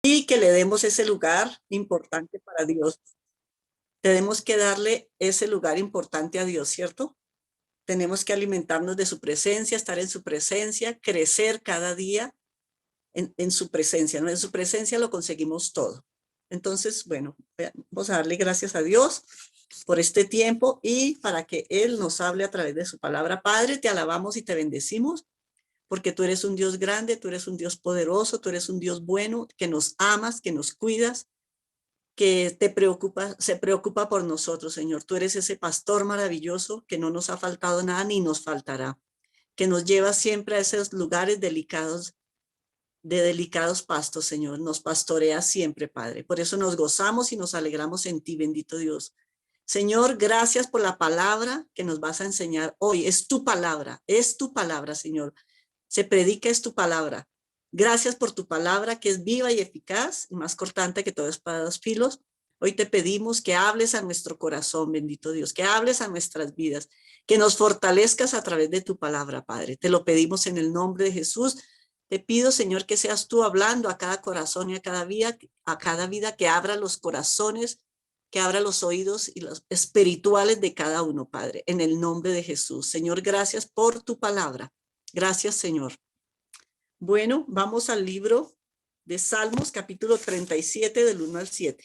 y que le demos ese lugar importante para Dios. Tenemos que darle ese lugar importante a Dios, ¿cierto? Tenemos que alimentarnos de su presencia, estar en su presencia, crecer cada día en su presencia, ¿no? En su presencia lo conseguimos todo. Entonces, bueno, vamos a darle gracias a Dios por este tiempo y para que Él nos hable a través de su palabra. Padre, te alabamos y te bendecimos porque tú eres un Dios grande, tú eres un Dios poderoso, tú eres un Dios bueno, que nos amas, que nos cuidas, que te preocupa, se preocupa por nosotros, Señor. Tú eres ese pastor maravilloso que no nos ha faltado nada ni nos faltará, que nos lleva siempre a esos lugares delicados, de delicados pastos, Señor. Nos pastorea siempre, Padre. Por eso nos gozamos y nos alegramos en ti, bendito Dios. Señor, gracias por la palabra que nos vas a enseñar hoy. Es tu palabra, Señor. Se predica es tu palabra. Gracias por tu palabra que es viva y eficaz y más cortante que toda espada de dos filos. Hoy te pedimos que hables a nuestro corazón, bendito Dios, que hables a nuestras vidas, que nos fortalezcas a través de tu palabra, Padre. Te lo pedimos en el nombre de Jesús. Te pido, Señor, que seas tú hablando a cada corazón y a cada vida, que abra los corazones, que abra los oídos y los espirituales de cada uno, Padre, en el nombre de Jesús. Señor, gracias por tu palabra. Gracias, Señor. Bueno, vamos al libro de Salmos, capítulo 37, del 1 al 7.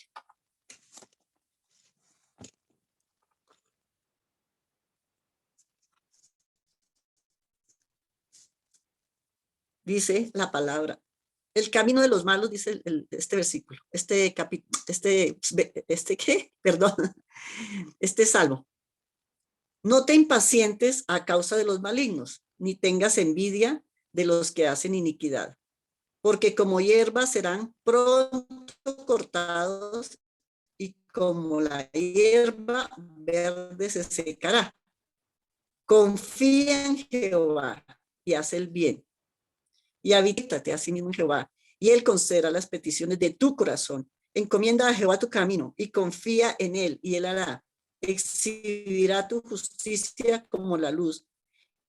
Dice la palabra. El camino de los malos, dice este versículo, ¿qué? Perdón, este salmo. No te impacientes a causa de los malignos, ni tengas envidia de los que hacen iniquidad, porque como hierba serán pronto cortados y como la hierba verde se secará. Confía en Jehová y haz el bien, y habítate a sí mismo en Jehová, y Él concederá las peticiones de tu corazón. Encomienda a Jehová tu camino y confía en Él, y Él hará. Exhibirá tu justicia como la luz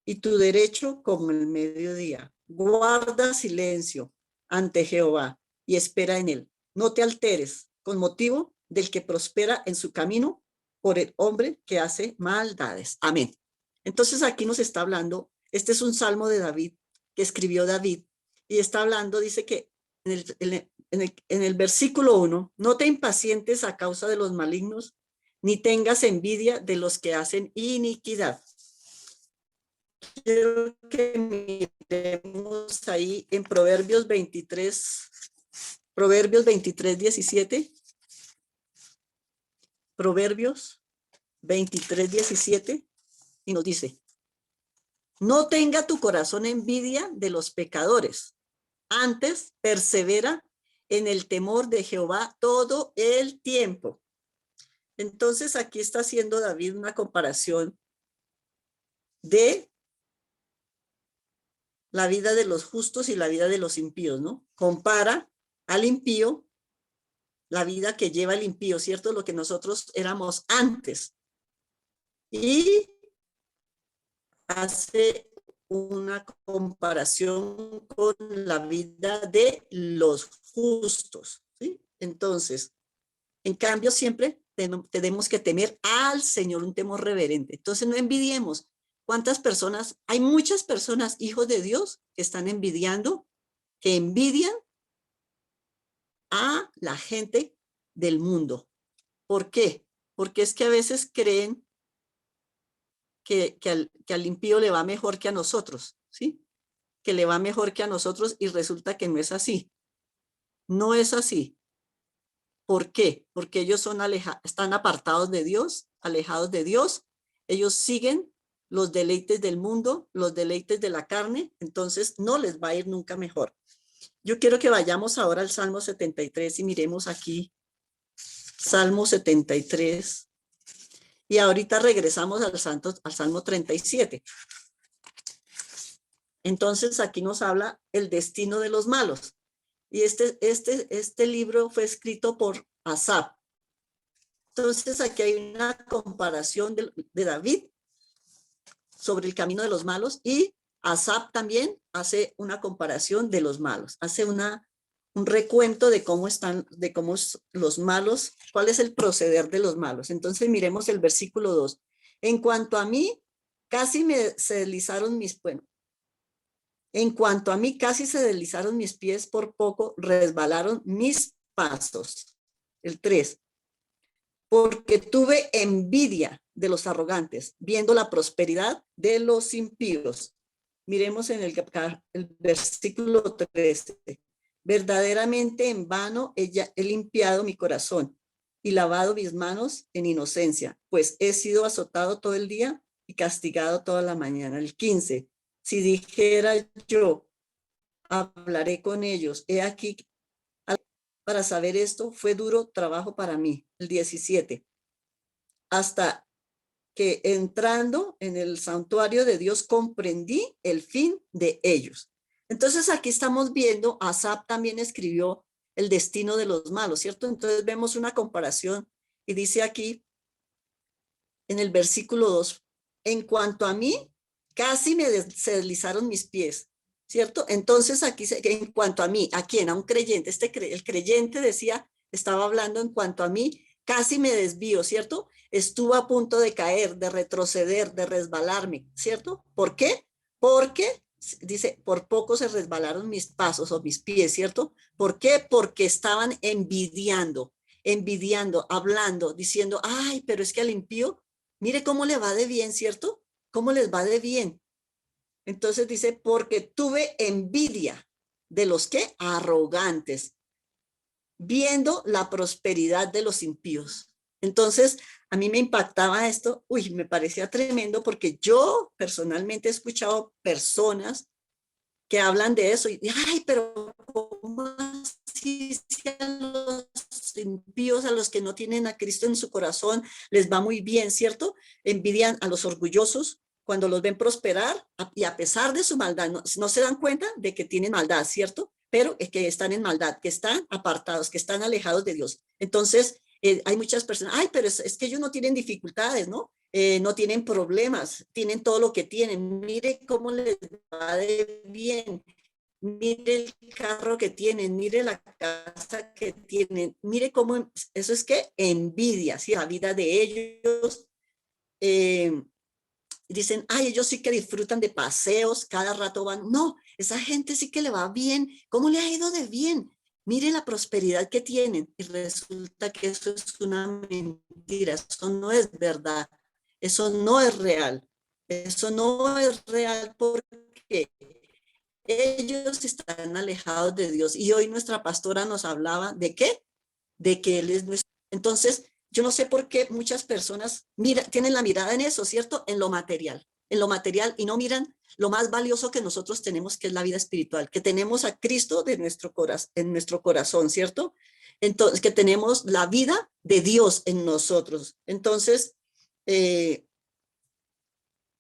y tu derecho como el mediodía. Guarda silencio ante Jehová y espera en Él. No te alteres con motivo del que prospera en su camino por el hombre que hace maldades. Amén. Entonces aquí nos está hablando, este es un salmo de David, que escribió David, y está hablando, dice que en el versículo 1, no te impacientes a causa de los malignos, ni tengas envidia de los que hacen iniquidad. Quiero que miremos ahí en Proverbios 23, 17. Proverbios 23, 17. Y nos dice, no tenga tu corazón envidia de los pecadores, antes persevera en el temor de Jehová todo el tiempo. Entonces aquí está haciendo David una comparación de la vida de los justos y la vida de los impíos, ¿no? Compara al impío, la vida que lleva el impío, ¿cierto? Lo que nosotros éramos antes. Y hace una comparación con la vida de los justos, ¿sí? Entonces, en cambio, siempre tenemos que temer al Señor, un temor reverente. Entonces, no envidiemos. ¿Cuántas personas? Hay muchas personas, hijos de Dios, que están envidiando, que envidian a la gente del mundo. ¿Por qué? Porque es que a veces creen que al impío le va mejor que a nosotros, ¿sí? Que le va mejor que a nosotros y resulta que no es así. No es así. ¿Por qué? Porque ellos están apartados de Dios, alejados de Dios. Ellos siguen los deleites del mundo, los deleites de la carne, entonces no les va a ir nunca mejor. Yo quiero que vayamos ahora al Salmo 73 y miremos aquí Salmo 73. Y ahorita regresamos al Salmo 37. Entonces aquí nos habla el destino de los malos. Y este libro fue escrito por Asaf. Entonces aquí hay una comparación de David sobre el camino de los malos y Asaf también hace una comparación de los malos. Hace una un recuento de cómo están, de cómo los malos, cuál es el proceder de los malos. Entonces miremos el versículo 2. En cuanto a mí, se deslizaron mis, bueno, en cuanto a mí, casi se deslizaron mis pies, por poco resbalaron mis pasos. El 3. Porque tuve envidia de los arrogantes, viendo la prosperidad de los impíos. Miremos en el versículo 13. Verdaderamente en vano he limpiado mi corazón y lavado mis manos en inocencia, pues he sido azotado todo el día y castigado toda la mañana. El 15. Si dijera yo, hablaré con ellos, he aquí, para saber esto fue duro trabajo para mí. El 17. Hasta que entrando en el santuario de Dios comprendí el fin de ellos. Entonces aquí estamos viendo, Asaf también escribió el destino de los malos, ¿cierto? Entonces vemos una comparación y dice aquí en el versículo 2, en cuanto a mí, casi se deslizaron mis pies, ¿cierto? Entonces aquí, en cuanto a mí, ¿a quién? A un creyente. El creyente decía, estaba hablando en cuanto a mí, casi me desvío, ¿cierto? Estuvo a punto de caer, de retroceder, de resbalarme, ¿cierto? ¿Por qué? Porque, dice, por poco se resbalaron mis pasos o mis pies, ¿cierto? ¿Por qué? Porque estaban envidiando, hablando, diciendo, ay, pero es que al impío, mire cómo le va de bien, ¿cierto? ¿Cómo les va de bien? Entonces dice, porque tuve envidia de los que arrogantes, viendo la prosperidad de los impíos. Entonces, a mí me impactaba esto, uy, me parecía tremendo porque yo personalmente he escuchado personas que hablan de eso y, ay, pero ¿cómo así si a los impíos, a los que no tienen a Cristo en su corazón, les va muy bien, ¿cierto? Envidian a los orgullosos cuando los ven prosperar y a pesar de su maldad, no se dan cuenta de que tienen maldad, ¿cierto? Pero es que están en maldad, que están apartados, que están alejados de Dios. Entonces, hay muchas personas, ay, pero es que ellos no tienen dificultades, ¿no? No tienen problemas, tienen todo lo que tienen. Mire cómo les va de bien. Mire el carro que tienen, mire la casa que tienen, mire cómo, eso es que envidia, ¿sí? La vida de ellos. Eh, Dicen, ay, ellos sí que disfrutan de paseos, cada rato van. No, esa gente sí que le va bien. ¿Cómo le ha ido de bien? Mire la prosperidad que tienen. Y resulta que eso es una mentira, eso no es verdad, eso no es real. Eso no es real porque ellos están alejados de Dios. Y hoy nuestra pastora nos hablaba de qué, de que Él es nuestro. Entonces, yo no sé por qué muchas personas tienen la mirada en eso, ¿cierto? En lo material y no miran lo más valioso que nosotros tenemos, que es la vida espiritual, que tenemos a Cristo en nuestro corazón, ¿cierto? Entonces, que tenemos la vida de Dios en nosotros. Entonces, eh,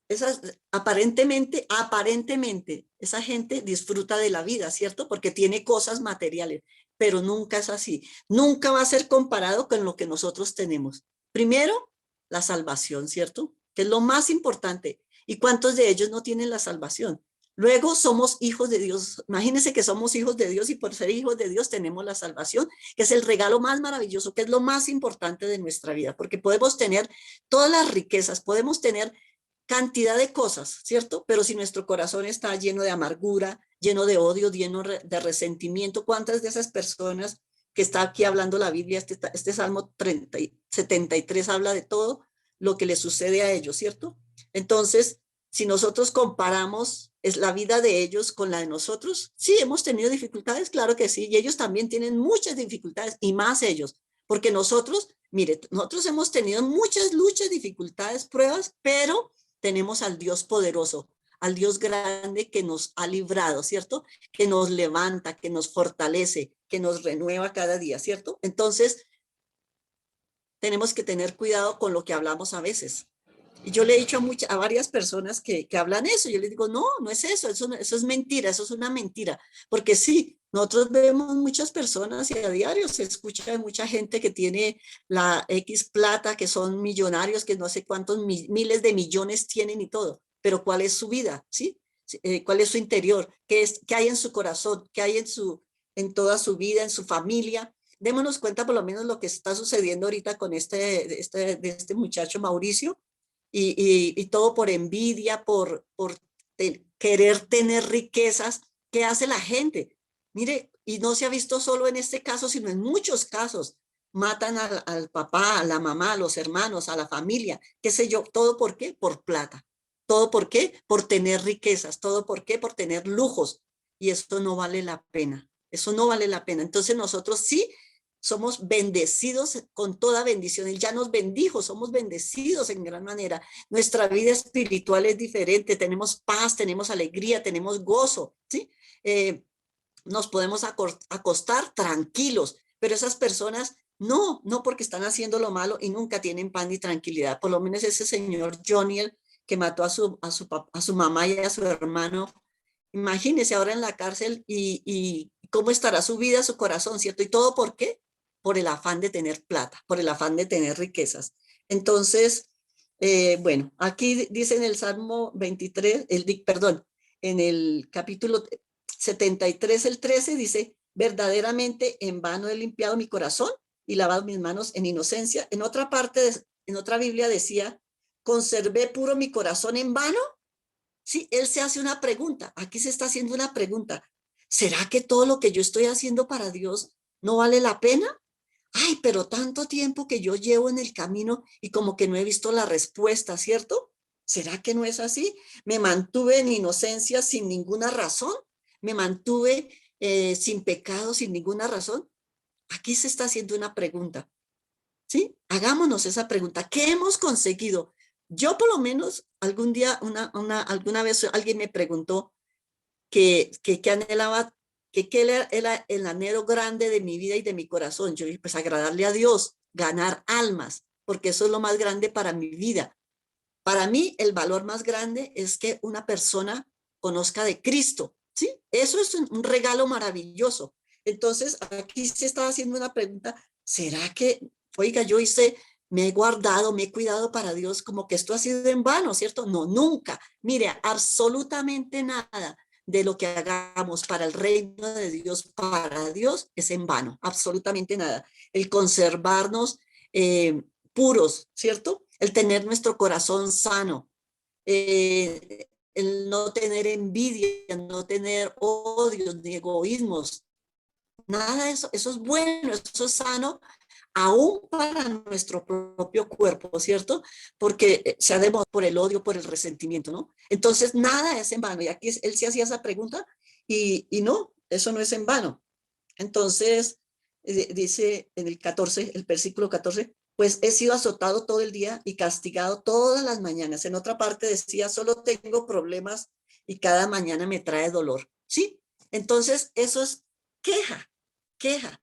esas, aparentemente, esa gente disfruta de la vida, ¿cierto? Porque tiene cosas materiales, pero nunca es así. Nunca va a ser comparado con lo que nosotros tenemos. Primero, la salvación, ¿cierto? Que es lo más importante. ¿Y cuántos de ellos no tienen la salvación? Luego somos hijos de Dios. Imagínense que somos hijos de Dios y por ser hijos de Dios tenemos la salvación, que es el regalo más maravilloso, que es lo más importante de nuestra vida, porque podemos tener todas las riquezas, podemos tener cantidad de cosas, ¿cierto? Pero si nuestro corazón está lleno de amargura, lleno de odio, lleno de resentimiento, ¿cuántas de esas personas que está aquí hablando la Biblia, este Salmo 73 habla de todo lo que le sucede a ellos, ¿cierto? Entonces, si nosotros comparamos es la vida de ellos con la de nosotros, sí, hemos tenido dificultades, claro que sí, y ellos también tienen muchas dificultades, y más ellos, porque nosotros, mire, nosotros hemos tenido muchas luchas, dificultades, pruebas, pero tenemos al Dios poderoso, al Dios grande que nos ha librado, ¿cierto? Que nos levanta, que nos fortalece, que nos renueva cada día, ¿cierto? Entonces, tenemos que tener cuidado con lo que hablamos a veces. Y yo le he dicho a varias personas que hablan eso, yo les digo, no, no es eso, eso es mentira, eso es una mentira, porque sí, nosotros vemos muchas personas y a diario se escucha de mucha gente que tiene la X plata, que son millonarios, que no sé cuántos miles de millones tienen y todo, pero ¿cuál es su vida? ¿Sí? ¿Cuál es su interior? ¿Qué hay en su corazón? ¿Qué hay en toda su vida, en su familia. Démonos cuenta por lo menos lo que está sucediendo ahorita con este muchacho Mauricio y todo por envidia, querer tener riquezas. ¿Qué hace la gente? Mire, y no se ha visto solo en este caso, sino en muchos casos. Matan al papá, a la mamá, a los hermanos, a la familia, qué sé yo. ¿Todo por qué? Por plata. ¿Todo por qué? Por tener riquezas. ¿Todo por qué? Por tener lujos. Y esto no vale la pena. Eso no vale la pena. Entonces nosotros sí somos bendecidos con toda bendición. Él ya nos bendijo, somos bendecidos en gran manera. Nuestra vida espiritual es diferente, tenemos paz, tenemos alegría, tenemos gozo, ¿sí? Nos podemos acostar tranquilos, pero esas personas no porque están haciendo lo malo y nunca tienen paz ni tranquilidad. Por lo menos ese señor Joniel que mató a su mamá y a su hermano, imagínese ahora en la cárcel y cómo estará su vida, su corazón, ¿cierto? ¿Y todo por qué? Por el afán de tener plata, por el afán de tener riquezas. Entonces, bueno, aquí dice en el Salmo 23, perdón, en el capítulo 73, el 13, dice, verdaderamente en vano he limpiado mi corazón y lavado mis manos en inocencia. En otra parte, en otra Biblia decía, conservé puro mi corazón en vano. Sí, él se hace una pregunta, aquí se está haciendo una pregunta. ¿Será que todo lo que yo estoy haciendo para Dios no vale la pena? Ay, pero tanto tiempo que yo llevo en el camino y como que no he visto la respuesta, ¿cierto? ¿Será que no es así? Me mantuve en inocencia sin ninguna razón, me mantuve sin pecado, sin ninguna razón. Aquí se está haciendo una pregunta. ¿Sí? Hagámonos esa pregunta. ¿Qué hemos conseguido? Yo por lo menos algún día, alguna vez alguien me preguntó que anhelaba, que qué era el anhelo grande de mi vida y de mi corazón. Yo dije, pues agradarle a Dios, ganar almas, porque eso es lo más grande para mi vida. Para mí, el valor más grande es que una persona conozca de Cristo, ¿sí? Eso es un regalo maravilloso. Entonces, aquí se está haciendo una pregunta, ¿será que, oiga, me he guardado, me he cuidado para Dios, como que esto ha sido en vano, ¿cierto? No, nunca. Mire, absolutamente nada de lo que hagamos para el reino de Dios, para Dios, es en vano, absolutamente nada. El conservarnos puros, ¿cierto? El tener nuestro corazón sano, el no tener envidia, no tener odios ni egoísmos, nada de eso, eso es bueno, eso es sano, aún para nuestro propio cuerpo, ¿cierto? Porque se ha demostrado por el odio, por el resentimiento, ¿no? Entonces, nada es en vano. Y aquí él se hacía esa pregunta y no, eso no es en vano. Entonces, dice en el 14, el versículo 14, pues he sido azotado todo el día y castigado todas las mañanas. En otra parte decía, solo tengo problemas y cada mañana me trae dolor. ¿Sí? Entonces, eso es queja, queja,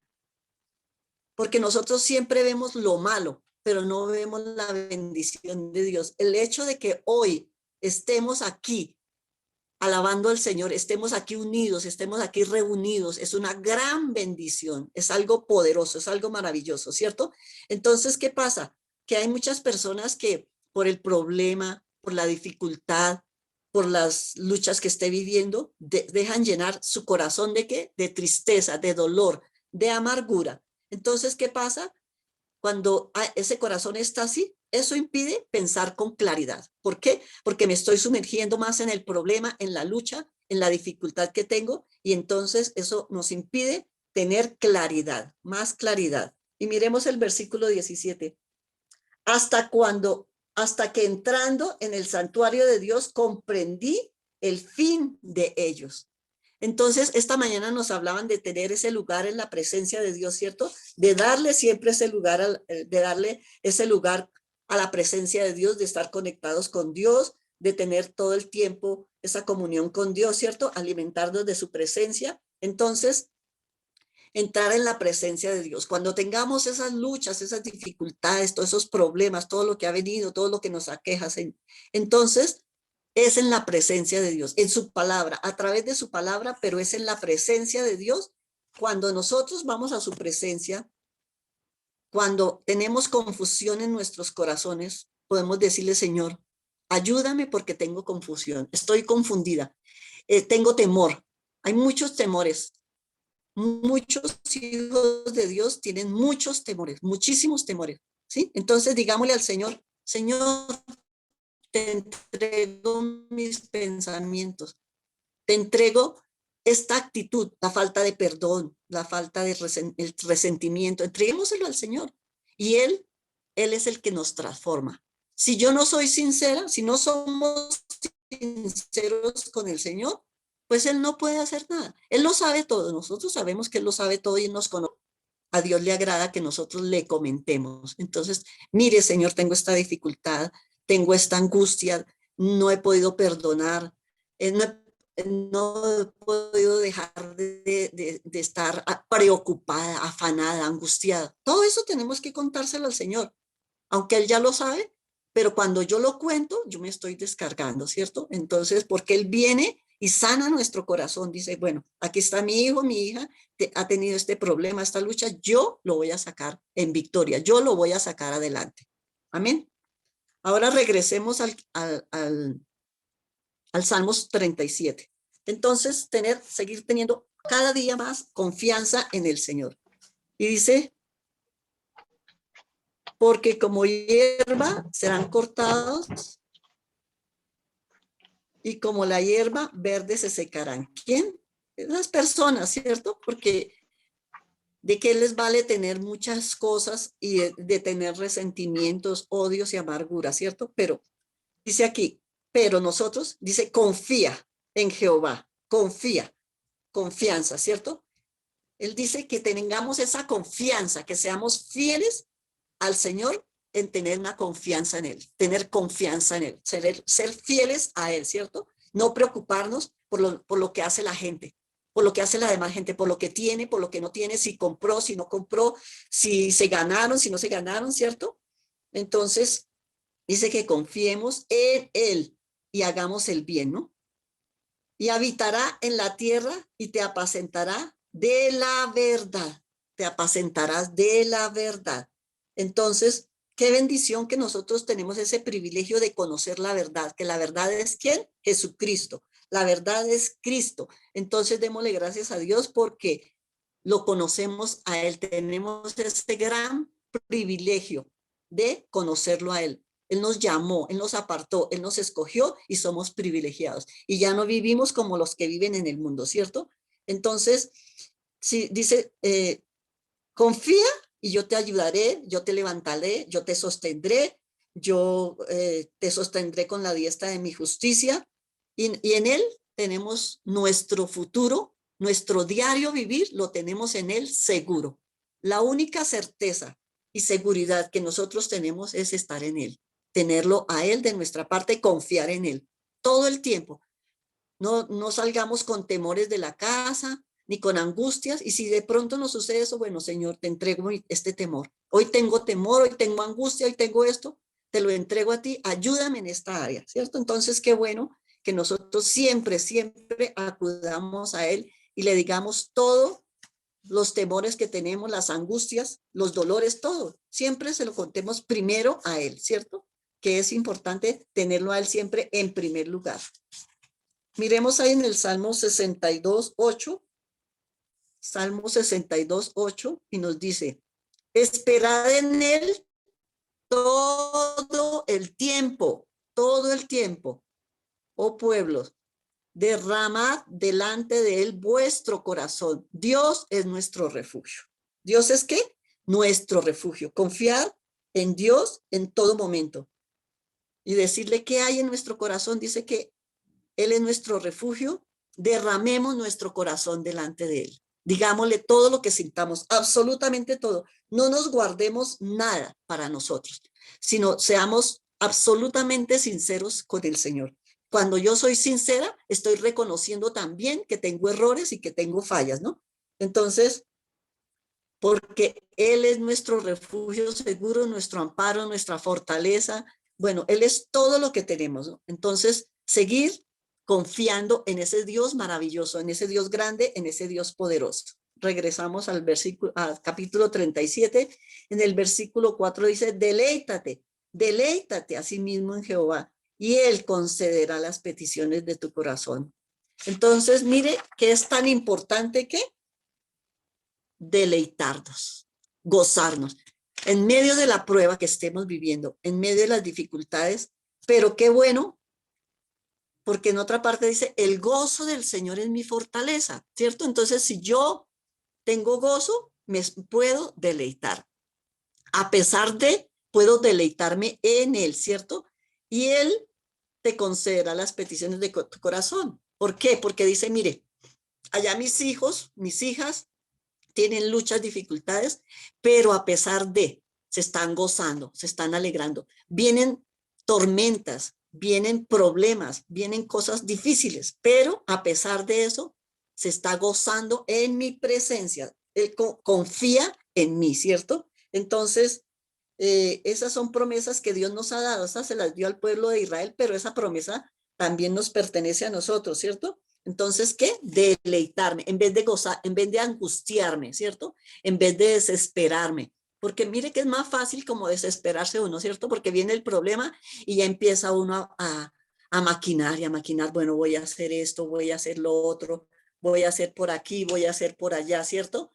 porque nosotros siempre vemos lo malo, pero no vemos la bendición de Dios. El hecho de que hoy estemos aquí alabando al Señor, estemos aquí unidos, estemos aquí reunidos, es una gran bendición, es algo poderoso, es algo maravilloso, ¿cierto? Entonces, ¿qué pasa? Que hay muchas personas que por el problema, por la dificultad, por las luchas que esté viviendo, dejan llenar su corazón de qué? De tristeza, de dolor, de amargura. Entonces, ¿qué pasa? Cuando ese corazón está así, eso impide pensar con claridad. ¿Por qué? Porque me estoy sumergiendo más en el problema, en la lucha, en la dificultad que tengo y entonces eso nos impide tener claridad, más claridad. Y miremos el versículo 17. Hasta cuando, hasta que entrando en el santuario de Dios comprendí el fin de ellos. Entonces, esta mañana nos hablaban de tener ese lugar en la presencia de Dios, ¿cierto? De darle siempre ese lugar, de darle ese lugar a la presencia de Dios, de estar conectados con Dios, de tener todo el tiempo esa comunión con Dios, ¿cierto? Alimentarnos de su presencia. Entonces, entrar en la presencia de Dios. Cuando tengamos esas luchas, esas dificultades, todos esos problemas, todo lo que ha venido, todo lo que nos aqueja, entonces es en la presencia de Dios, en su palabra, a través de su palabra, pero es en la presencia de Dios. Cuando nosotros vamos a su presencia, cuando tenemos confusión en nuestros corazones, podemos decirle, Señor, ayúdame porque tengo confusión, estoy confundida, tengo temor. Hay muchos temores, Muchos hijos de Dios tienen muchos temores, muchísimos temores, ¿sí? Entonces digámosle al Señor, Señor, te entrego mis pensamientos, te entrego esta actitud, la falta de perdón, la falta de el resentimiento, entreguémoselo al Señor y Él es el que nos transforma. Si yo no soy sincera, si no somos sinceros con el Señor, pues Él no puede hacer nada. Él lo sabe todo, nosotros sabemos que Él lo sabe todo y nos conoce. A Dios le agrada que nosotros le comentemos. Entonces, mire, Señor, tengo esta dificultad, tengo esta angustia, no he podido perdonar, no no he podido dejar de estar preocupada, afanada, angustiada. Todo eso tenemos que contárselo al Señor, aunque Él ya lo sabe, pero cuando yo lo cuento, yo me estoy descargando, ¿cierto? Entonces, porque Él viene y sana nuestro corazón, dice, bueno, aquí está mi hijo, mi hija, ha tenido este problema, esta lucha, yo lo voy a sacar en victoria, yo lo voy a sacar adelante. Amén. Ahora regresemos al Salmos 37. Entonces, seguir teniendo cada día más confianza en el Señor. Y dice, porque como hierba serán cortados y como la hierba verde se secarán. ¿Quién? Las personas, ¿cierto? Porque de qué les vale tener muchas cosas y de tener resentimientos, odios y amargura, ¿cierto? Pero dice aquí, pero nosotros, dice, confía en Jehová, confía, confianza, ¿cierto? Él dice que tengamos esa confianza, que seamos fieles al Señor en tener una confianza en Él, tener confianza en Él, ser fieles a Él, ¿cierto? No preocuparnos por lo que hace la gente, por lo que hace la demás gente, por lo que tiene, por lo que no tiene, si compró, si no compró, si se ganaron, si no se ganaron, ¿cierto? Entonces, dice que confiemos en Él y hagamos el bien, ¿no? Y habitará en la tierra y te apacentará de la verdad, te apacentarás de la verdad. Entonces, qué bendición que nosotros tenemos ese privilegio de conocer la verdad, que la verdad es ¿quién? Jesucristo. La verdad es Cristo. Entonces, démosle gracias a Dios porque lo conocemos a Él. Tenemos ese gran privilegio de conocerlo a Él. Él nos llamó, Él nos apartó, Él nos escogió y somos privilegiados. Y ya no vivimos como los que viven en el mundo, ¿cierto? Entonces, si dice, confía y yo te ayudaré, yo te levantaré, yo te sostendré, yo te sostendré con la diestra de mi justicia. Y en Él tenemos nuestro futuro, nuestro diario vivir, lo tenemos en Él seguro. La única certeza y seguridad que nosotros tenemos es estar en Él, tenerlo a Él de nuestra parte, confiar en Él todo el tiempo. No salgamos con temores de la casa, ni con angustias. Y si de pronto nos sucede eso, bueno, Señor, te entrego este temor. Hoy tengo temor, hoy tengo angustia, hoy tengo esto, te lo entrego a ti, ayúdame en esta área, ¿cierto? Entonces, qué bueno que nosotros siempre, siempre acudamos a Él y le digamos todo, los temores que tenemos, las angustias, los dolores, todo. Siempre se lo contemos primero a Él, ¿cierto? Que es importante tenerlo a Él siempre en primer lugar. Miremos ahí en el Salmo 62:8, Salmo 62:8, y nos dice, esperad en Él todo el tiempo, oh pueblos, derramad delante de Él vuestro corazón. Dios es nuestro refugio. ¿Dios es qué? Nuestro refugio. Confiar en Dios en todo momento. Y decirle qué hay en nuestro corazón, dice que Él es nuestro refugio, derramemos nuestro corazón delante de Él. Digámosle todo lo que sintamos, absolutamente todo. No nos guardemos nada para nosotros, sino seamos absolutamente sinceros con el Señor. Cuando yo soy sincera, estoy reconociendo también que tengo errores y que tengo fallas, ¿no? Entonces, porque Él es nuestro refugio seguro, nuestro amparo, nuestra fortaleza. Bueno, Él es todo lo que tenemos, ¿no? Entonces, seguir confiando en ese Dios maravilloso, en ese Dios grande, en ese Dios poderoso. Regresamos al capítulo 37. En el versículo 4 dice, deleítate a sí mismo en Jehová y Él concederá las peticiones de tu corazón. Entonces, mire que es tan importante que deleitarnos, gozarnos, en medio de la prueba que estemos viviendo, en medio de las dificultades, pero qué bueno, porque en otra parte dice, el gozo del Señor es mi fortaleza, ¿cierto? Entonces, si yo tengo gozo, me puedo deleitar. A pesar de, puedo deleitarme en Él, ¿cierto? Y Él te concederá las peticiones de tu corazón. ¿Por qué? Porque dice, mire, allá mis hijos, mis hijas, tienen luchas, dificultades, pero a pesar de, se están gozando, se están alegrando. Vienen tormentas, vienen problemas, vienen cosas difíciles, pero a pesar de eso, se está gozando en mi presencia. Él confía en mí, ¿cierto? Entonces, esas son promesas que Dios nos ha dado, esas se las dio al pueblo de Israel, pero esa promesa también nos pertenece a nosotros, ¿cierto? Entonces, ¿qué? Deleitarme, en vez de gozar, en vez de angustiarme, ¿cierto? En vez de desesperarme. Porque mire que es más fácil como desesperarse uno, ¿cierto? Porque viene el problema y ya empieza uno a maquinar y a maquinar, bueno, voy a hacer esto, voy a hacer lo otro, voy a hacer por aquí, voy a hacer por allá, ¿cierto?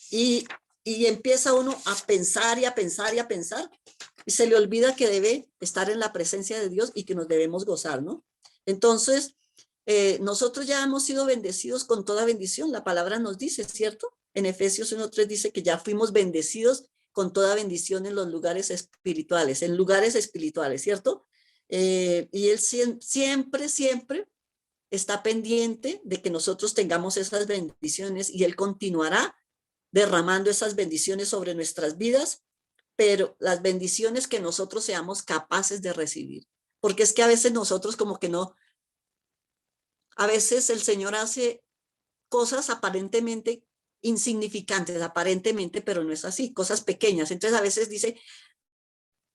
Y, y empieza uno a pensar y a pensar y a pensar y se le olvida que debe estar en la presencia de Dios y que nos debemos gozar, ¿no? Entonces, nosotros ya hemos sido bendecidos con toda bendición. La palabra nos dice, ¿cierto? En Efesios 1:3 dice que ya fuimos bendecidos con toda bendición en los lugares espirituales, ¿cierto? Y Él siempre, siempre está pendiente de que nosotros tengamos esas bendiciones y Él continuará derramando esas bendiciones sobre nuestras vidas, pero las bendiciones que nosotros seamos capaces de recibir. Porque es que a veces nosotros como que no, a veces el Señor hace cosas aparentemente insignificantes, aparentemente, pero no es así, cosas pequeñas. Entonces a veces dice,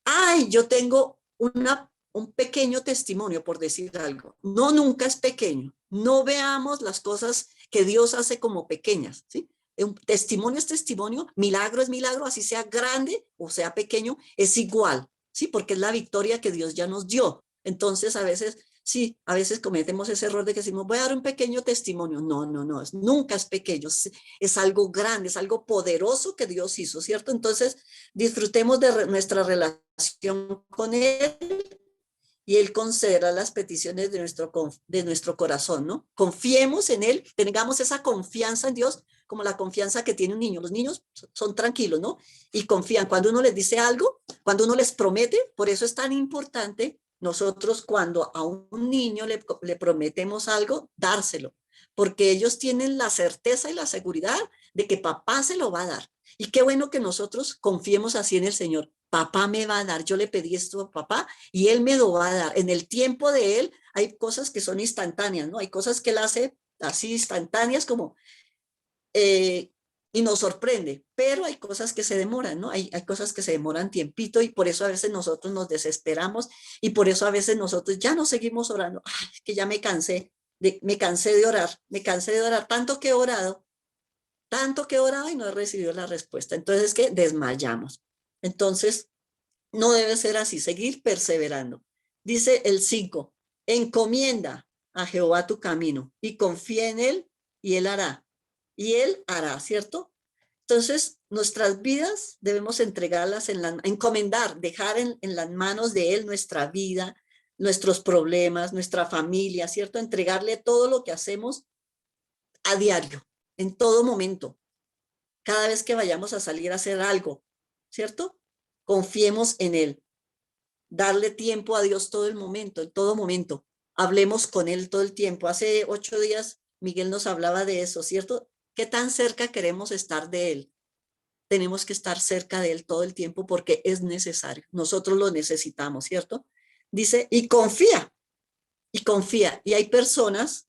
ay, yo tengo un pequeño testimonio, por decir algo. No, nunca es pequeño. No veamos las cosas que Dios hace como pequeñas, ¿sí? Un testimonio es testimonio, milagro es milagro, así sea grande o sea pequeño, es igual, ¿sí? Porque es la victoria que Dios ya nos dio. Entonces, a veces, sí, a veces cometemos ese error de que decimos, voy a dar un pequeño testimonio. No, no, no, nunca es pequeño, es algo grande, es algo poderoso que Dios hizo, ¿cierto? Entonces, disfrutemos de nuestra relación con Él y Él concederá las peticiones de nuestro corazón, ¿no? Confiemos en Él, tengamos esa confianza en Dios como la confianza que tiene un niño. Los niños son tranquilos, ¿no? Y confían. Cuando uno les dice algo, cuando uno les promete, por eso es tan importante nosotros cuando a un niño le prometemos algo, dárselo, porque ellos tienen la certeza y la seguridad de que papá se lo va a dar. Y qué bueno que nosotros confiemos así en el Señor. Papá me va a dar, yo le pedí esto a papá y él me lo va a dar. En el tiempo de él hay cosas que son instantáneas, ¿no? Hay cosas que él hace así instantáneas como, eh, y nos sorprende, pero hay cosas que se demoran, ¿no? Hay cosas que se demoran tiempito y por eso a veces nosotros nos desesperamos y por eso a veces nosotros ya no seguimos orando. Ay, es que ya me cansé de orar, me cansé de orar, tanto que he orado y no he recibido la respuesta. Entonces es que desmayamos. Entonces, no debe ser así, seguir perseverando. Dice el 5, encomienda a Jehová tu camino y confía en él y él hará. Y él hará, ¿cierto? Entonces, nuestras vidas debemos entregarlas encomendar, dejar en las manos de él nuestra vida, nuestros problemas, nuestra familia, ¿cierto? Entregarle todo lo que hacemos a diario, en todo momento, cada vez que vayamos a salir a hacer algo, ¿cierto? Confiemos en él. Darle tiempo a Dios todo el momento, en todo momento. Hablemos con Él todo el tiempo. Hace 8 días Miguel nos hablaba de eso, ¿cierto? ¿Qué tan cerca queremos estar de Él? Tenemos que estar cerca de Él todo el tiempo porque es necesario. Nosotros lo necesitamos, ¿cierto? Dice, y confía. Y hay personas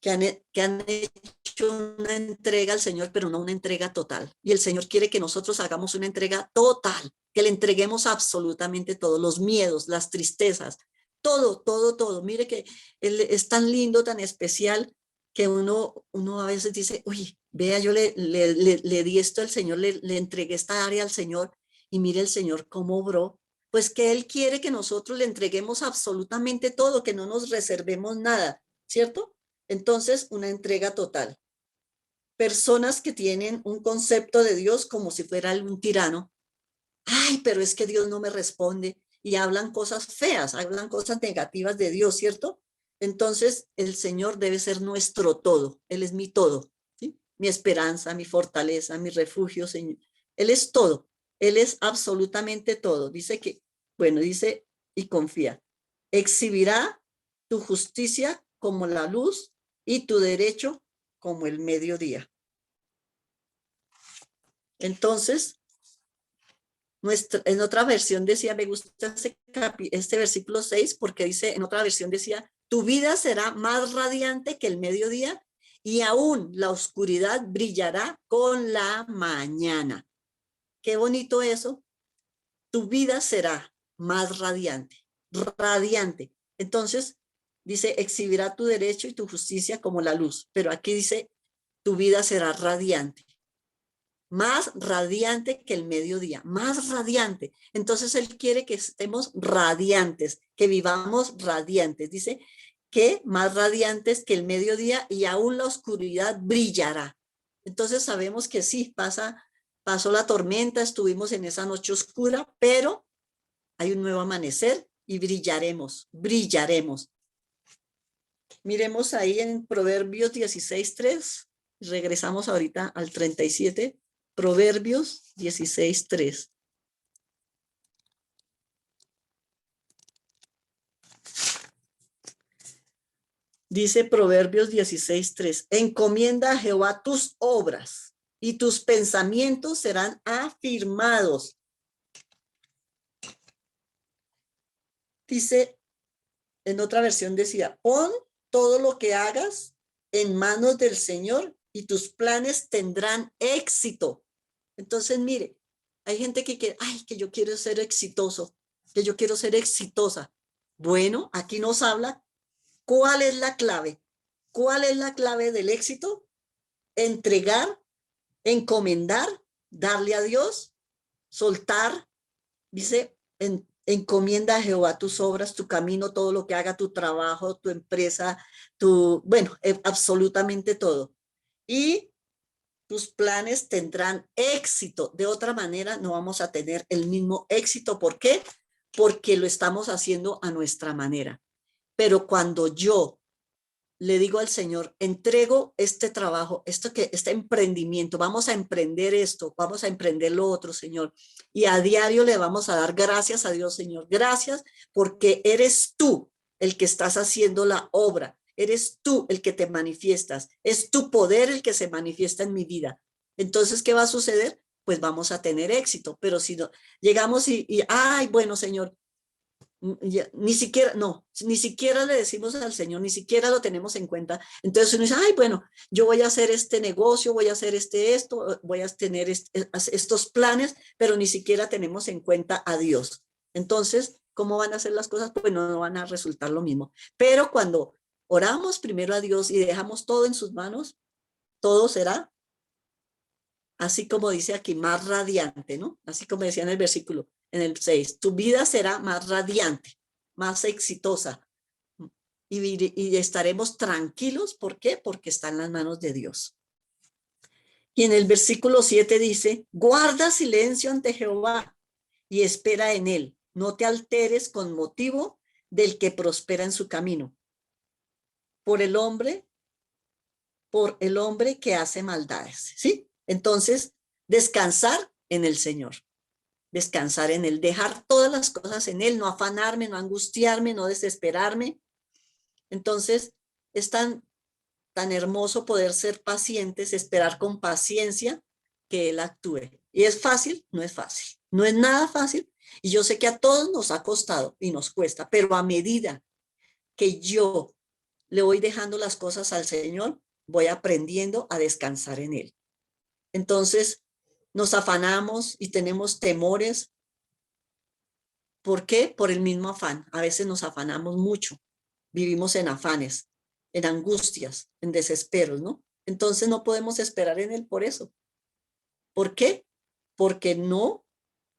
que han hecho una entrega al Señor, pero no una entrega total. Y el Señor quiere que nosotros hagamos una entrega total, que le entreguemos absolutamente todo, los miedos, las tristezas, todo, todo, todo. Mire que Él es tan lindo, tan especial, que uno a veces dice, uy, vea, yo le di esto al Señor, le entregué esta área al Señor, y mire el Señor cómo obró. Pues que Él quiere que nosotros le entreguemos absolutamente todo, que no nos reservemos nada, ¿cierto? Entonces, una entrega total. personas que tienen un concepto de Dios como si fuera un tirano. Ay, pero es que Dios no me responde y hablan cosas feas, hablan cosas negativas de Dios, ¿cierto? Entonces, el Señor debe ser nuestro todo. Él es mi todo, ¿sí? Mi esperanza, mi fortaleza, mi refugio, Señor. Él es todo. Él es absolutamente todo. Dice que, bueno, dice y confía. Exhibirá tu justicia como la luz y tu derecho como el mediodía. Entonces, en otra versión decía, me gusta este versículo 6 porque dice, en otra versión decía, tu vida será más radiante que el mediodía y aún la oscuridad brillará con la mañana. Qué bonito eso. Tu vida será más radiante, radiante. Entonces, dice, exhibirá tu derecho y tu justicia como la luz, pero aquí dice, tu vida será radiante, más radiante que el mediodía, más radiante. Entonces Él quiere que estemos radiantes, que vivamos radiantes. Dice que más radiantes que el mediodía y aún la oscuridad brillará. Entonces sabemos que sí, pasó la tormenta, estuvimos en esa noche oscura, pero hay un nuevo amanecer y brillaremos, brillaremos. Miremos ahí en Proverbios 16:3. Regresamos ahorita al 37. Proverbios 16:3. Dice Proverbios 16:3. Encomienda a Jehová tus obras y tus pensamientos serán afirmados. Dice, en otra versión decía, pon todo lo que hagas en manos del Señor y tus planes tendrán éxito. Entonces, mire, hay gente que quiere, ay, que yo quiero ser exitoso, que yo quiero ser exitosa. Bueno, aquí nos habla cuál es la clave. ¿Cuál es la clave del éxito? Entregar, encomendar, darle a Dios, soltar. Dice, encomienda a Jehová tus obras, tu camino, todo lo que haga, tu trabajo, tu empresa, bueno, absolutamente todo. Y tus planes tendrán éxito. De otra manera, no vamos a tener el mismo éxito. ¿Por qué? Porque lo estamos haciendo a nuestra manera. Pero cuando yo le digo al Señor, entrego este trabajo, este emprendimiento, vamos a emprender esto, vamos a emprender lo otro, Señor. Y a diario le vamos a dar gracias a Dios, Señor. Gracias porque eres tú el que estás haciendo la obra. Eres tú el que te manifiestas. Es tu poder el que se manifiesta en mi vida. Entonces, ¿qué va a suceder? Pues vamos a tener éxito. Pero si no, llegamos ay, bueno, Señor, ni siquiera, no, ni siquiera le decimos al Señor, ni siquiera lo tenemos en cuenta. Entonces uno dice, ay, bueno, yo voy a hacer este negocio, voy a hacer esto, voy a tener estos planes, pero ni siquiera tenemos en cuenta a Dios. Entonces, ¿cómo van a hacer las cosas? Pues no van a resultar lo mismo. Pero cuando oramos primero a Dios y dejamos todo en sus manos, todo será así como dice aquí, más radiante, ¿no? Así como decía en el versículo, en el 6, tu vida será más radiante, más exitosa y estaremos tranquilos. ¿Por qué? Porque está en las manos de Dios. Y en el versículo 7 dice, guarda silencio ante Jehová y espera en él. No te alteres con motivo del que prospera en su camino. Por el hombre que hace maldades, ¿sí? Entonces, descansar en el Señor. Descansar en él, dejar todas las cosas en él, no afanarme, no angustiarme, no desesperarme. Entonces, es tan hermoso poder ser pacientes, esperar con paciencia que él actúe. ¿Y es fácil? No es fácil. No es nada fácil. Y yo sé que a todos nos ha costado y nos cuesta, pero a medida que yo le voy dejando las cosas al Señor, voy aprendiendo a descansar en él. Entonces, nos afanamos y tenemos temores. ¿Por qué? Por el mismo afán. A veces nos afanamos mucho, vivimos en afanes, en angustias, en desesperos, ¿no? Entonces no podemos esperar en él por eso. ¿Por qué? Porque no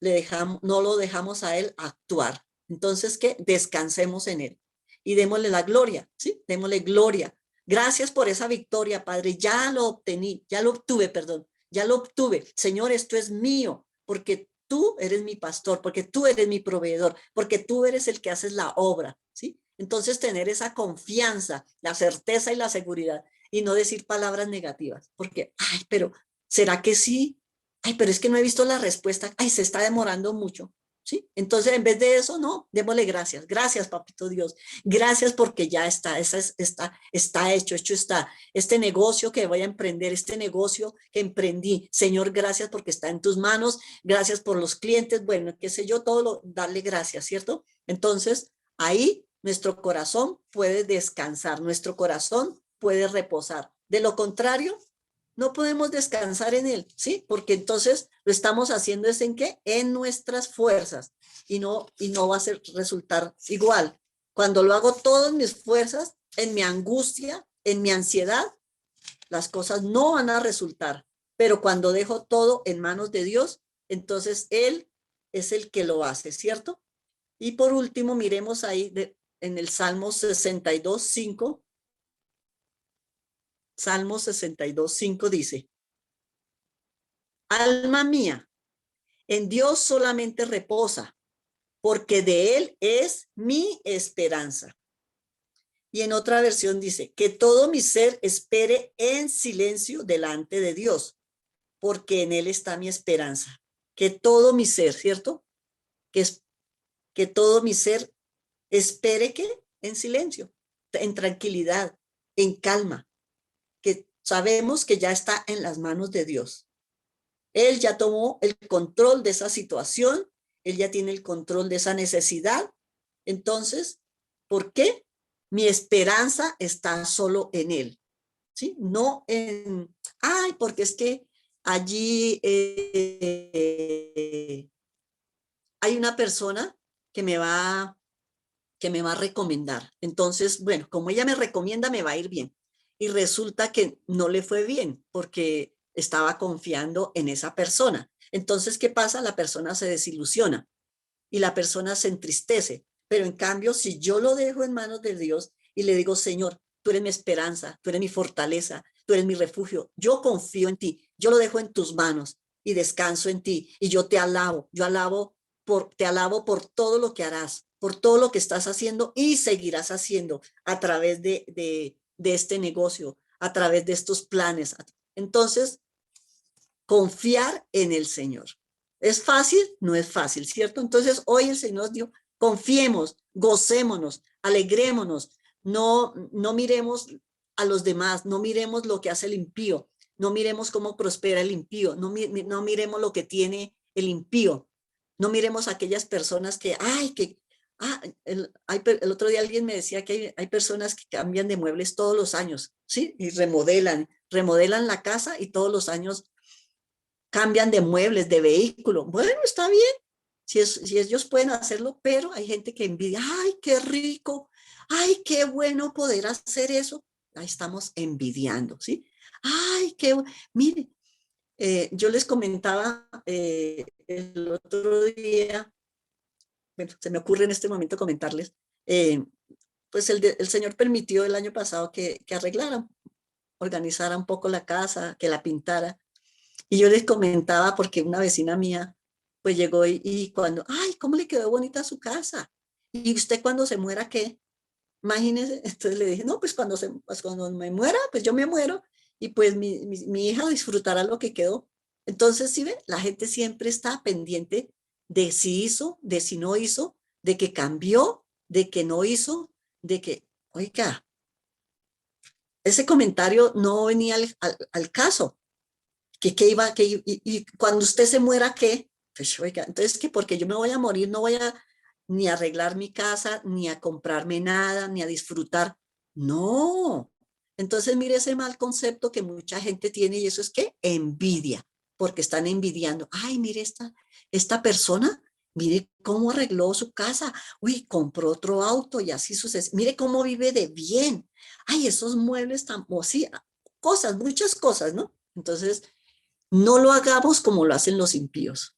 lo dejamos a él actuar. Entonces, ¿qué? Descansemos en él y démosle la gloria, ¿sí? Démosle gloria, Gracias por esa victoria, Padre. Ya lo obtení, ya lo obtuve, perdón. Ya lo obtuve. Señor, esto es mío, porque tú eres mi pastor, porque tú eres mi proveedor, porque tú eres el que haces la obra, ¿sí? Entonces tener esa confianza, la certeza y la seguridad y no decir palabras negativas, porque, ay, pero ¿será que sí? Ay, pero es que no he visto la respuesta. Ay, se está demorando mucho. ¿Sí? Entonces, en vez de eso, no, démosle gracias. Gracias, papito Dios. Gracias porque ya está, está hecho está. Este negocio que voy a emprender, este negocio que emprendí, Señor, gracias porque está en tus manos. Gracias por los clientes. Bueno, qué sé yo, darle gracias, ¿cierto? Entonces, ahí nuestro corazón puede descansar, nuestro corazón puede reposar. De lo contrario, no podemos descansar en él, ¿sí? Porque entonces lo estamos haciendo es en qué? En nuestras fuerzas y no va a ser, resultar igual. Cuando lo hago todo en mis fuerzas, en mi angustia, en mi ansiedad, las cosas no van a resultar. Pero cuando dejo todo en manos de Dios, entonces Él es el que lo hace, ¿cierto? Y por último, miremos ahí en el Salmo 62:5. Salmo 62:5 dice, alma mía, en Dios solamente reposa, porque de Él es mi esperanza. Y en otra versión dice, que todo mi ser espere en silencio delante de Dios, porque en Él está mi esperanza. Que todo mi ser, ¿cierto? Que, es, que todo mi ser espere que en silencio, en tranquilidad, en calma, que sabemos que ya está en las manos de Dios. Él ya tomó el control de esa situación, él ya tiene el control de esa necesidad. Entonces, ¿por qué? Mi esperanza está solo en él, ¿sí? No en, ay, porque es que allí hay una persona que me va que me va a recomendar. Entonces, bueno, como ella me recomienda, me va a ir bien. Y resulta que no le fue bien porque estaba confiando en esa persona. Entonces, ¿qué pasa? La persona se desilusiona y la persona se entristece. Pero en cambio, si yo lo dejo en manos de Dios y le digo, Señor, tú eres mi esperanza, tú eres mi fortaleza, tú eres mi refugio, yo confío en ti, yo lo dejo en tus manos y descanso en ti y yo te alabo por todo lo que harás, por todo lo que estás haciendo y seguirás haciendo a través de este negocio, a través de estos planes. Entonces, confiar en el Señor. ¿Es fácil? No es fácil, ¿cierto? Entonces, hoy el Señor dijo, confiemos, gocémonos, alegrémonos, no miremos a los demás, no miremos lo que hace el impío, no miremos cómo prospera el impío, no miremos lo que tiene el impío, no miremos a aquellas personas que, ay, el otro día alguien me decía que hay personas que cambian de muebles todos los años, ¿sí? Y remodelan la casa y todos los años cambian de muebles, de vehículo. Bueno, está bien, si ellos pueden hacerlo, pero hay gente que envidia, ay, qué rico, ay, qué bueno poder hacer eso. Ahí estamos envidiando, ¿sí? Ay, mire, yo les comentaba el otro día, bueno, se me ocurre en este momento comentarles, eh, pues el Señor permitió el año pasado que arreglara, organizara un poco la casa, que la pintara. Y yo les comentaba porque una vecina mía pues llegó y cuando, ay, ¿cómo le quedó bonita su casa? ¿Y usted cuando se muera qué? Imagínese, entonces le dije, no, pues cuando me muera, pues yo me muero y pues mi hija disfrutará lo que quedó. Entonces, ¿sí ven? La gente siempre está pendiente de si hizo, de si no hizo, de que cambió, de que no hizo, de que, oiga, ese comentario no venía al caso que iba, y cuando usted se muera, ¿qué? Pues oiga, entonces que porque yo me voy a morir, no voy a ni a arreglar mi casa, ni a comprarme nada, ni a disfrutar. No. Entonces mire ese mal concepto que mucha gente tiene y eso es que envidia, porque están envidiando. Ay, mire esta persona, mire cómo arregló su casa. Uy, compró otro auto y así sucede. Mire cómo vive de bien. Ay, esos muebles tan, o sí, cosas, muchas cosas, ¿no? Entonces, no lo hagamos como lo hacen los impíos.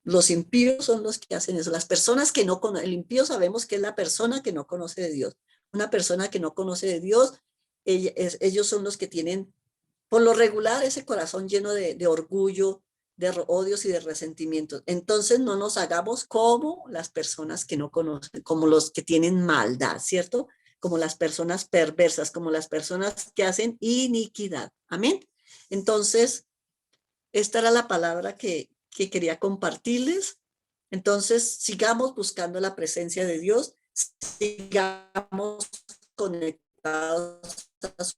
Los impíos son los que hacen eso. Las personas que no conocen, el impío sabemos que es la persona que no conoce de Dios. Una persona que no conoce de Dios ellos son los que tienen, por lo regular, ese corazón lleno de orgullo, de odios y de resentimientos. Entonces no nos hagamos como las personas que no conocen, como los que tienen maldad, ¿cierto? Como las personas perversas, como las personas que hacen iniquidad. Amén. Entonces, esta era la palabra que quería compartirles. Entonces, sigamos buscando la presencia de Dios, sigamos conectados a su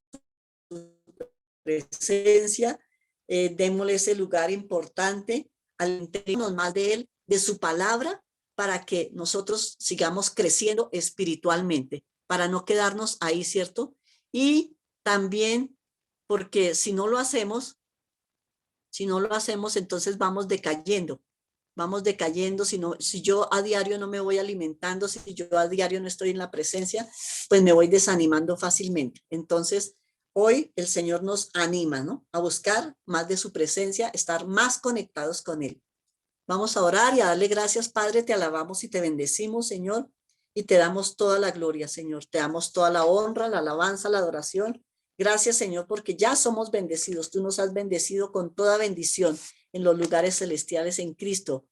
presencia, démosle ese lugar importante, alimentémonos más de Él, de su palabra, para que nosotros sigamos creciendo espiritualmente, para no quedarnos ahí, ¿cierto? Y también porque si no lo hacemos, entonces vamos decayendo, si yo a diario no me voy alimentando, si yo a diario no estoy en la presencia, pues me voy desanimando fácilmente. Entonces, hoy el Señor nos anima, ¿no? A buscar más de su presencia, estar más conectados con Él. Vamos a orar y a darle gracias, Padre, te alabamos y te bendecimos, Señor, y te damos toda la gloria, Señor. Te damos toda la honra, la alabanza, la adoración. Gracias, Señor, porque ya somos bendecidos. Tú nos has bendecido con toda bendición en los lugares celestiales en Cristo.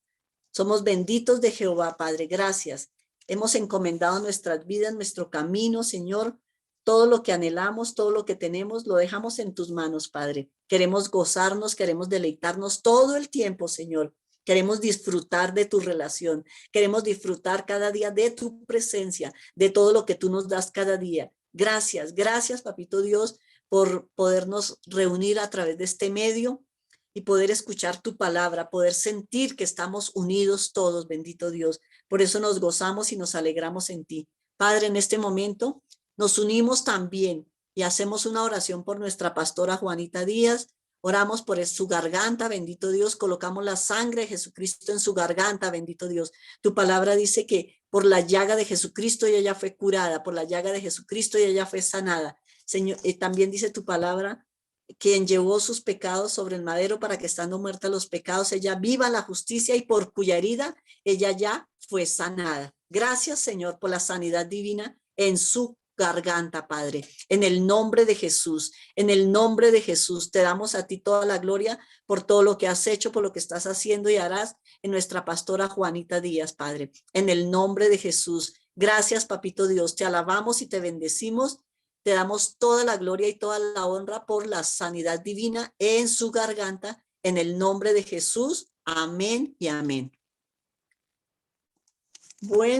Somos benditos de Jehová, Padre. Gracias. Hemos encomendado nuestras vidas, nuestro camino, Señor. Todo lo que anhelamos, todo lo que tenemos, lo dejamos en tus manos, Padre. Queremos gozarnos, queremos deleitarnos todo el tiempo, Señor. Queremos disfrutar de tu relación. Queremos disfrutar cada día de tu presencia, de todo lo que tú nos das cada día. Gracias, gracias, Papito Dios, por podernos reunir a través de este medio y poder escuchar tu palabra, poder sentir que estamos unidos todos, bendito Dios. Por eso nos gozamos y nos alegramos en ti. Padre, en este momento nos unimos también y hacemos una oración por nuestra pastora Juanita Díaz. Oramos por su garganta, bendito Dios, colocamos la sangre de Jesucristo en su garganta, bendito Dios. Tu palabra dice que por la llaga de Jesucristo ella fue curada, por la llaga de Jesucristo ella fue sanada. Señor, también dice tu palabra, quien llevó sus pecados sobre el madero para que estando muerta los pecados, ella viva la justicia y por cuya herida ella ya fue sanada. Gracias, Señor, por la sanidad divina en su garganta, Padre, en el nombre de Jesús, en el nombre de Jesús, te damos a ti toda la gloria por todo lo que has hecho, por lo que estás haciendo y harás en nuestra pastora Juanita Díaz, Padre, en el nombre de Jesús. Gracias, Papito Dios, te alabamos y te bendecimos, te damos toda la gloria y toda la honra por la sanidad divina en su garganta, en el nombre de Jesús. Amén y amén. Bueno.